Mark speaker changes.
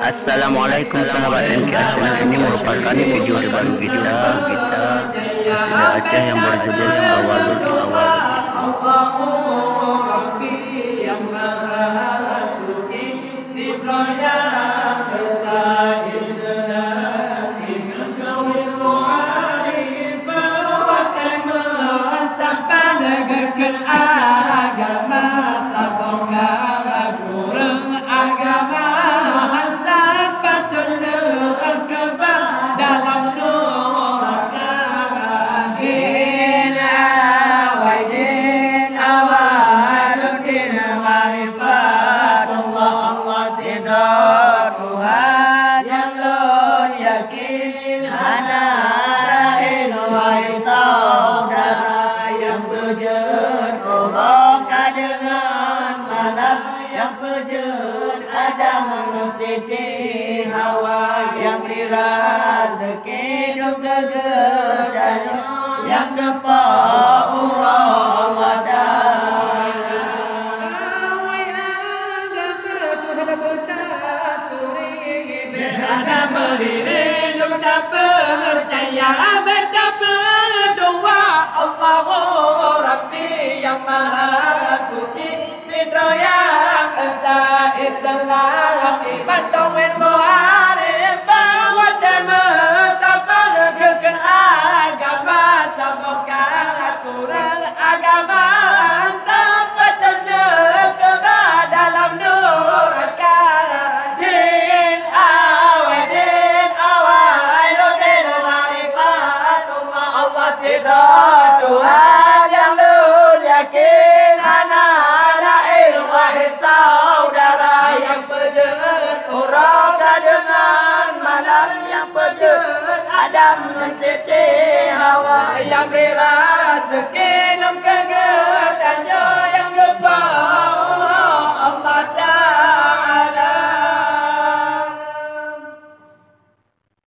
Speaker 1: Assalamualaikum sahabat NKS channel. Ini merupakan video terbaru kita Qasidah Aceh yang berjudul Awalul Awal.
Speaker 2: Allahu Rabbi yang maha suci, Sidraya Esa Islam Iman Kawin Mu'arifa Watama Sampai negara agama Sabongka kurang agama Sampai dunia kebar dalam nur Din awaidin awaludin marifat Allah sidra Tuhan yang nur yakin hana rain wa saudara yang bujur orang dengan malam yang bujur Adam Siti Hawa yang rezeki hidup kegedan yang kepa urang wadana berada berdiri kita percaya berkata berdoa Allahu Rabbi yang maha suci Sidra yang esa Islam ibadah win muharib watama sabar keken agama samoga aturan agama sampai ke dalam neraka din awadin awaludin marifat Allah sidra Tuhan yang nur yakin hana lain wahai saudara yang bejat orang dengan malam yang bejat Adam dan Siti Hawa yang berasaki